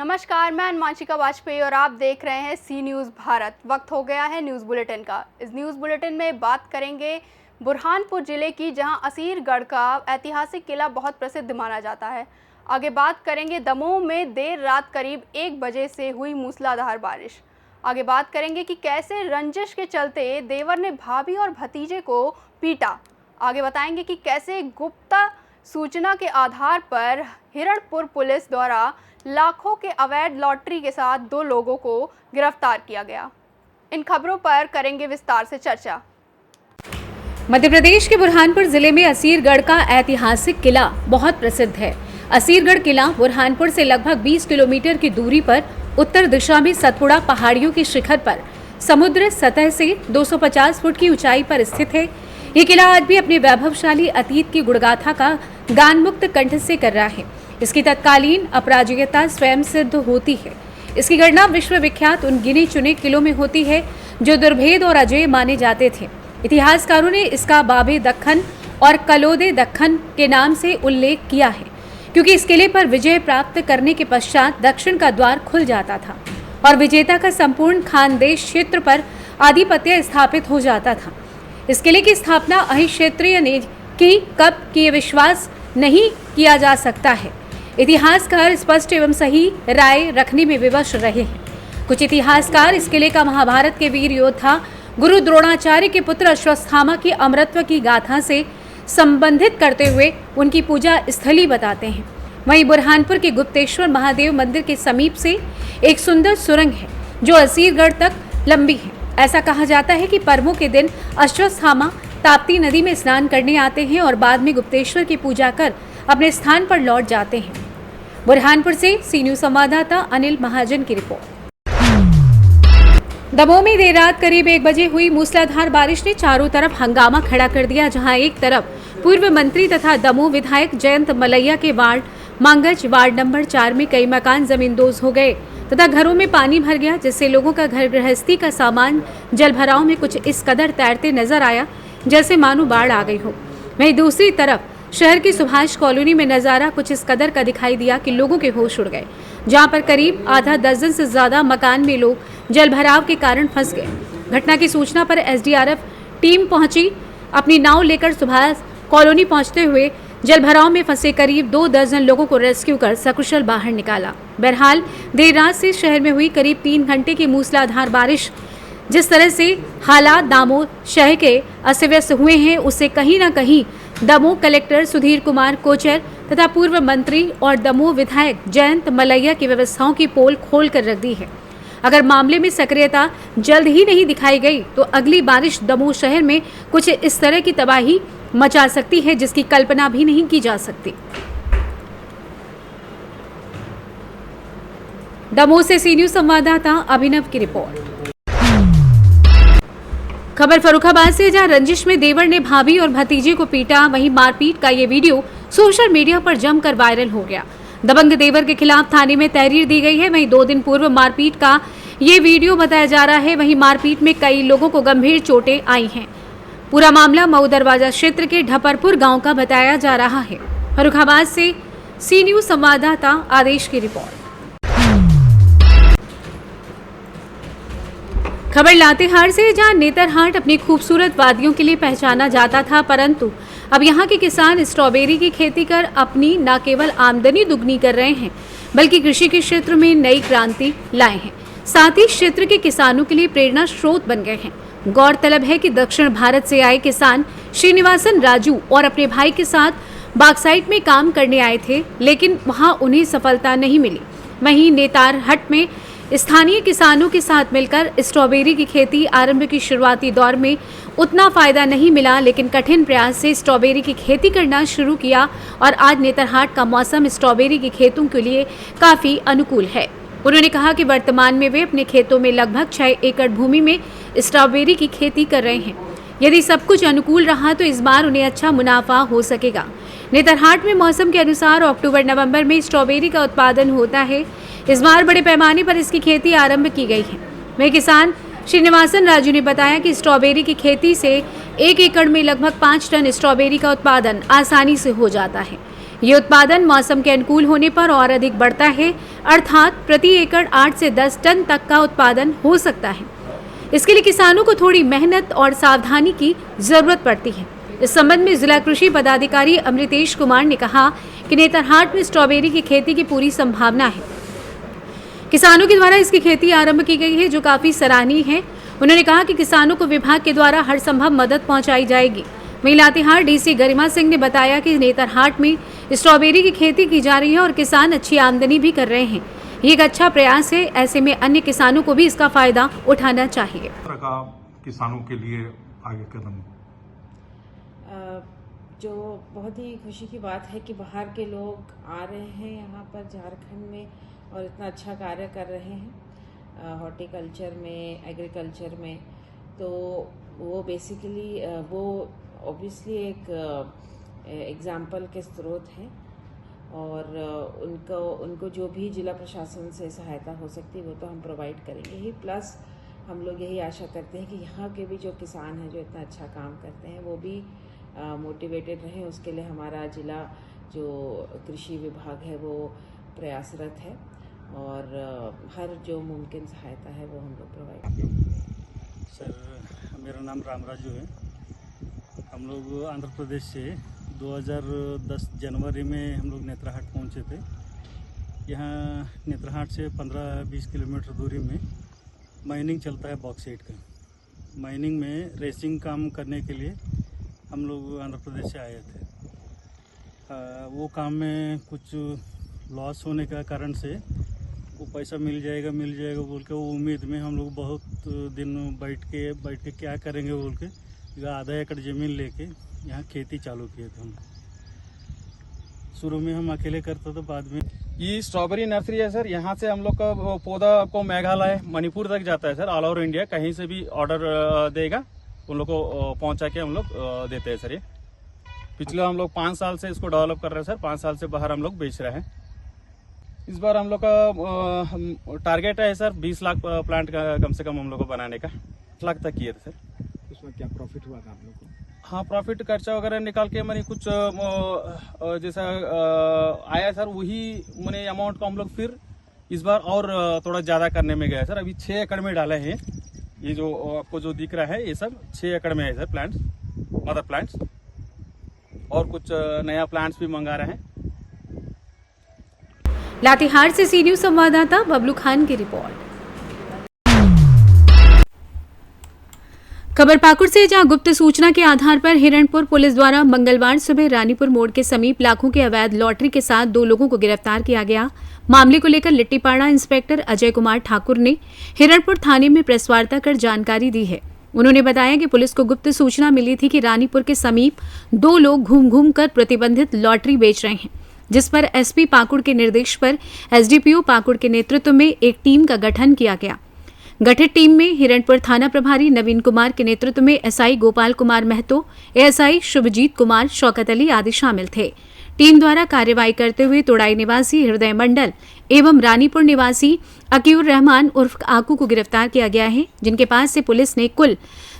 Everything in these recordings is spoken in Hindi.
नमस्कार, मैं अनुमांशिका वाजपेयी और आप देख रहे हैं सी न्यूज़ भारत। वक्त हो गया है न्यूज़ बुलेटिन का। इस न्यूज़ बुलेटिन में बात करेंगे बुरहानपुर जिले की, जहां असीरगढ़ का ऐतिहासिक किला बहुत प्रसिद्ध माना जाता है। आगे बात करेंगे दमोह में देर रात करीब 1 बजे से हुई मूसलाधार बारिश। आगे बात करेंगे कि कैसे रंजिश के चलते देवर ने भाभी और भतीजे को पीटा। आगे बताएंगे कि कैसे गुप्ता सूचना के आधार पर हिरणपुर पुलिस द्वारा लाखों के अवैध लॉटरी के साथ 2 लोगों को गिरफ्तार किया गया। इन खबरों पर करेंगे विस्तार से चर्चा। मध्य प्रदेश के बुरहानपुर जिले में असीरगढ़ का ऐतिहासिक किला बहुत प्रसिद्ध है। असीरगढ़ किला बुरहानपुर से लगभग 20 किलोमीटर की दूरी पर उत्तर दिशा में सतपुड़ा पहाड़ियों के शिखर पर समुद्र सतह से 250 फुट की ऊंचाई पर स्थित है। ये किला आज भी अपने वैभवशाली अतीत की गुणगाथा का गान मुक्त कंठ से कर रहा है। इसकी तत्कालीन अपराजयता स्वयं सिद्ध होती है। इसकी गणना विश्व विख्यात उन गिने चुने किलों में होती है जो दुर्भेद और अजय माने जाते थे। इतिहासकारों ने इसका बाबे दक्खन और कलोदे दक्खन के नाम से उल्लेख किया है, क्योंकि इस किले पर विजय प्राप्त करने के पश्चात दक्षिण का द्वार खुल जाता था और विजेता का संपूर्ण खानदेश क्षेत्र पर आधिपत्य स्थापित हो जाता था। इस किले की स्थापना अहि क्षेत्रीय ने की, कब की विश्वास नहीं किया जा सकता है। इतिहासकार स्पष्ट एवं सही राय रखने में विवश रहे हैं। कुछ इतिहासकार इस किले का महाभारत के वीर योद्धा गुरु द्रोणाचार्य के पुत्र अश्वत्थामा की अमरत्व की गाथा से संबंधित करते हुए उनकी पूजा स्थली बताते हैं। वहीं बुरहानपुर के गुप्तेश्वर महादेव मंदिर के समीप से एक सुंदर सुरंग है जो असीरगढ़ तक लंबी है। ऐसा कहा जाता है कि पर्वों के दिन अश्वत्थामा ताप्ती नदी में स्नान करने आते हैं और बाद में गुप्तेश्वर की पूजा कर अपने स्थान पर लौट जाते हैं। बुरहानपुर से सी न्यूज़ संवाददाता अनिल महाजन की रिपोर्ट। दमोह में देर रात करीब 1 बजे हुई मूसलाधार बारिश ने चारों तरफ हंगामा खड़ा कर दिया, जहां एक तरफ पूर्व मंत्री तथा दमोह विधायक जयंत मलैया के वार्ड मांगज वार्ड नंबर 4 में कई मकान जमींदोज हो गए तथा घरों में पानी भर गया, जिससे लोगों का घर गृहस्थी का सामान जलभराव में कुछ इस कदर तैरते नजर आया जैसे मानो बाढ़ आ गई हो। वहीं दूसरी तरफ शहर की सुभाष कॉलोनी में नजारा कुछ इस कदर का दिखाई दिया कि लोगों के होश उड़ गए, जहां पर करीब आधा दर्जन से ज्यादा मकान में लोग जलभराव के कारण फंस गए। घटना की सूचना पर एसडीआरएफ टीम पहुंची। अपनी नाव लेकर सुभाष कॉलोनी पहुंचते हुए जलभराव में फंसे करीब 2 दर्जन लोगों को रेस्क्यू कर सकुशल बाहर निकाला। बहरहाल देर रात से शहर में हुई करीब 3 घंटे की मूसलाधार बारिश जिस तरह से हालात दमोह शहर के अस्त व्यस्त हुए हैं, उससे कहीं न कहीं दमोह कलेक्टर सुधीर कुमार कोचर तथा पूर्व मंत्री और दमोह विधायक जयंत मलैया की व्यवस्थाओं की पोल खोल कर रख दी है। अगर मामले में सक्रियता जल्द ही नहीं दिखाई गई तो अगली बारिश दमोह शहर में कुछ इस तरह की तबाही मचा सकती है जिसकी कल्पना भी नहीं की जा सकती। दमोह से सी न्यूज़ संवाददाता अभिनव की रिपोर्ट। खबर फर्रुखाबाद से, जहां रंजिश में देवर ने भाभी और भतीजे को पीटा। वहीं मारपीट का ये वीडियो सोशल मीडिया पर जमकर वायरल हो गया। दबंग देवर के खिलाफ थाने में तहरीर दी गई है। वहीं 2 दिन पूर्व मारपीट का ये वीडियो बताया जा रहा है। वहीं मारपीट में कई लोगों को गंभीर चोटें आई हैं। पूरा मामला मऊ दरवाजा क्षेत्र के ढपरपुर गांव का बताया जा रहा है। फर्रुखाबाद से सी न्यूज़ संवाददाता आदेश की रिपोर्ट। खबर लातेहार से, जहां नेतरहाट अपनी खूबसूरत वादियों के लिए पहचाना जाता था, परंतु अब यहां के किसान स्ट्रॉबेरी की खेती कर अपनी न केवल आमदनी दुगनी कर रहे हैं बल्कि कृषि के क्षेत्र में नई क्रांति लाए हैं। साथ ही क्षेत्र के किसानों के लिए प्रेरणा स्रोत बन गए हैं। गौरतलब है कि दक्षिण भारत से आए किसान श्रीनिवासन राजू और अपने भाई के साथ बाक्साइट में काम करने आए थे, लेकिन वहां उन्हें सफलता नहीं मिली। वहीं नेतारहट में स्थानीय किसानों के साथ मिलकर स्ट्रॉबेरी की खेती आरंभ की शुरुआती दौर में उतना फायदा नहीं मिला, लेकिन कठिन प्रयास से स्ट्रॉबेरी की खेती करना शुरू किया और आज नेतरहाट का मौसम स्ट्रॉबेरी की खेतों के लिए काफ़ी अनुकूल है। उन्होंने कहा कि वर्तमान में वे अपने खेतों में लगभग 6 एकड़ भूमि में स्ट्रॉबेरी की खेती कर रहे हैं। यदि सब कुछ अनुकूल रहा तो इस बार उन्हें अच्छा मुनाफा हो सकेगा। नेतरहाट में मौसम के अनुसार अक्टूबर नवंबर में स्ट्रॉबेरी का उत्पादन होता है। इस बार बड़े पैमाने पर इसकी खेती आरंभ की गई है। वही किसान श्रीनिवासन राजू ने बताया कि स्ट्रॉबेरी की खेती से 1 एकड़ में लगभग 5 टन स्ट्रॉबेरी का उत्पादन आसानी से हो जाता है। ये उत्पादन मौसम के अनुकूल होने पर और अधिक बढ़ता है, अर्थात प्रति एकड़ 8 से 10 टन तक का उत्पादन हो सकता है। इसके लिए किसानों को थोड़ी मेहनत और सावधानी की जरूरत पड़ती है। इस संबंध में जिला कृषि पदाधिकारी अमृतेश कुमार ने कहा कि नेतरहाट में स्ट्रॉबेरी की खेती की पूरी संभावना है। किसानों के द्वारा इसकी खेती आरंभ की गई है, जो काफी सराहनीय है। उन्होंने कहा कि किसानों को विभाग के द्वारा हर संभव मदद पहुंचाई जाएगी। वहीं लातेहार डीसी गरिमा सिंह ने बताया कि नेतरहाट में स्ट्रॉबेरी की खेती की जा रही है और किसान अच्छी आमदनी भी कर रहे हैं। ये एक अच्छा प्रयास है, ऐसे में अन्य किसानों को भी इसका फायदा उठाना चाहिए। किसानों के लिए आगे कदम जो बहुत ही खुशी की बात है कि बाहर के लोग आ रहे हैं यहाँ पर झारखंड में और इतना अच्छा कार्य कर रहे हैं हॉर्टिकल्चर में, एग्रीकल्चर में। तो वो बेसिकली वो ऑब्वियसली एक एग्जाम्पल के स्रोत हैं और उनको जो भी जिला प्रशासन से सहायता हो सकती है वो तो हम प्रोवाइड करेंगे ही। प्लस हम लोग यही आशा करते हैं कि यहाँ के भी जो किसान हैं जो इतना अच्छा काम करते हैं वो भी मोटिवेटेड रहें। उसके लिए हमारा जिला जो कृषि विभाग है वो प्रयासरत है और हर जो मुमकिन सहायता है वो हम लोग प्रोवाइड करेंगे। सर, मेरा नाम रामराजू है। हम लोग आंध्र प्रदेश से 2010 जनवरी में हम लोग नेतरहाट पहुंचे थे। यहाँ नेतरहाट से 15-20 किलोमीटर दूरी में माइनिंग चलता है बॉक्साइट का। माइनिंग में रेसिंग काम करने के लिए हम लोग आंध्र प्रदेश से आए थे। वो काम में कुछ लॉस होने का कारण से वो पैसा मिल जाएगा बोल के वो उम्मीद में हम लोग बहुत दिन बैठ के क्या करेंगे बोल के आधा एकड़ ज़मीन लेके यहाँ खेती चालू किए थे। हम शुरू में हम अकेले करते थे, बाद में ये स्ट्रॉबेरी नर्सरी है सर। यहाँ से हम लोग का पौधा को मेघालय, मणिपुर तक जाता है सर। ऑल ओवर इंडिया कहीं से भी ऑर्डर देगा उन लोग को पहुँचा के हम लोग देते हैं सर। ये पिछले हम लोग 5 साल से इसको डेवलप कर रहे हैं सर। 5 साल से बाहर हम लोग बेच रहे हैं। इस बार हम लोग का टारगेट है सर 20 लाख प्लांट का कम से कम हम लोग को बनाने का। 1 लाख तक किए थे सर। उसमें क्या प्रॉफिट हुआ था आप लोग को? हाँ, प्रॉफिट खर्चा वगैरह निकाल के मैंने कुछ जैसा आया सर, वही मैंने अमाउंट को हम लोग फिर इस बार और थोड़ा ज़्यादा करने में गया सर। अभी 6 एकड़ में डाले हैं। ये जो आपको जो दिख रहा है ये सब 6 एकड़ में है सर प्लांट्स, मदर प्लांट्स, और कुछ नया प्लांट्स भी मंगा रहे हैं। लातेहार से सी न्यूज़ संवाददाता बबलू खान की रिपोर्ट। खबर पाकुड़ से, जहां गुप्त सूचना के आधार पर हिरणपुर पुलिस द्वारा मंगलवार सुबह रानीपुर मोड़ के समीप लाखों के अवैध लॉटरी के साथ 2 लोगों को गिरफ्तार किया गया। मामले को लेकर लिट्टीपाड़ा इंस्पेक्टर अजय कुमार ठाकुर ने हिरणपुर थाने में प्रेस वार्ता कर जानकारी दी है। उन्होंने बताया कि पुलिस को गुप्त सूचना मिली थी कि रानीपुर के समीप 2 लोग घूम कर प्रतिबंधित लॉटरी बेच रहे हैं, जिस पर एसपी पाकुड़ के निर्देश पर एसडीपीओ पाकुड़ के नेतृत्व में एक टीम का गठन किया गया। गठित टीम में हिरणपुर थाना प्रभारी नवीन कुमार के नेतृत्व में एसआई गोपाल कुमार महतो, एएसआई शुभजीत कुमार, शौकत अली आदि शामिल थे। टीम द्वारा कार्रवाई करते हुए तोड़ाई निवासी हृदय मंडल एवं रानीपुर निवासी अकीउर रहमान उर्फ आकू को गिरफ्तार किया गया है, जिनके पास से पुलिस ने कुल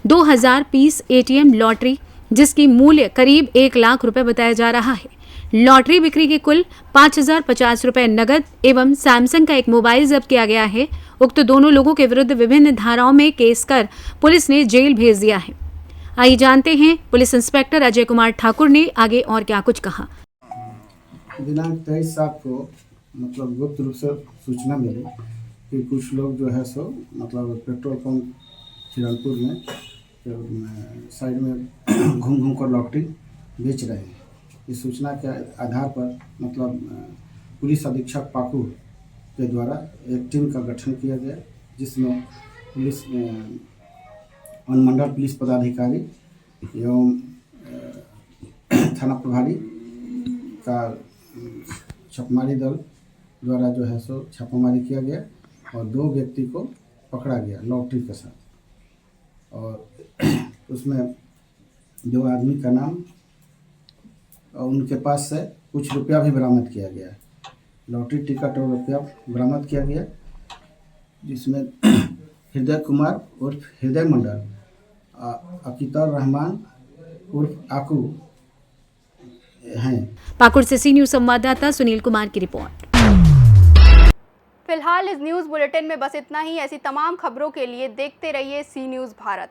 2000 पीस एटीएम लॉटरी, जिसकी मूल्य करीब 1 लाख रुपए बताया जा रहा है, लॉटरी बिक्री के कुल 5050 रुपए नगद एवं सैमसंग का एक मोबाइल जब्त किया गया है। उक्त दोनों लोगों के विरुद्ध विभिन्न धाराओं में केस कर पुलिस ने जेल भेज दिया है। आइए जानते हैं पुलिस इंस्पेक्टर अजय कुमार ठाकुर ने आगे और क्या कुछ कहा। दिनांक 23/7 को मतलब गुप्त रूप से सूचना मिली कि कुछ लोग जो है सो मतलब पेट्रोल पंप हिरणपुर में साइड में घूम कर लॉटरी बेच रहे हैं। इस सूचना के आधार पर मतलब पुलिस अधीक्षक पाकुड़ के द्वारा एक टीम का गठन किया गया, जिसमें पुलिस अनुमंडल पुलिस पदाधिकारी एवं थाना प्रभारी का छापामारी दल द्वारा जो है सो छापामारी किया गया और 2 व्यक्ति को पकड़ा गया लॉटरी के साथ। और उसमें 2 आदमी का नाम और उनके पास से कुछ रुपया भी बरामद किया गया। लॉटरी टिकट और रुपया बरामद किया गया, जिसमें हृदय कुमार उर्फ हृदय मंडल, अकीतर रहमान उर्फ आकू हैं। पाकुड़ से सी न्यूज संवाददाता सुनील कुमार की रिपोर्ट। फिलहाल इस न्यूज़ बुलेटिन में बस इतना ही। ऐसी तमाम खबरों के लिए देखते रहिए सी न्यूज़ भारत।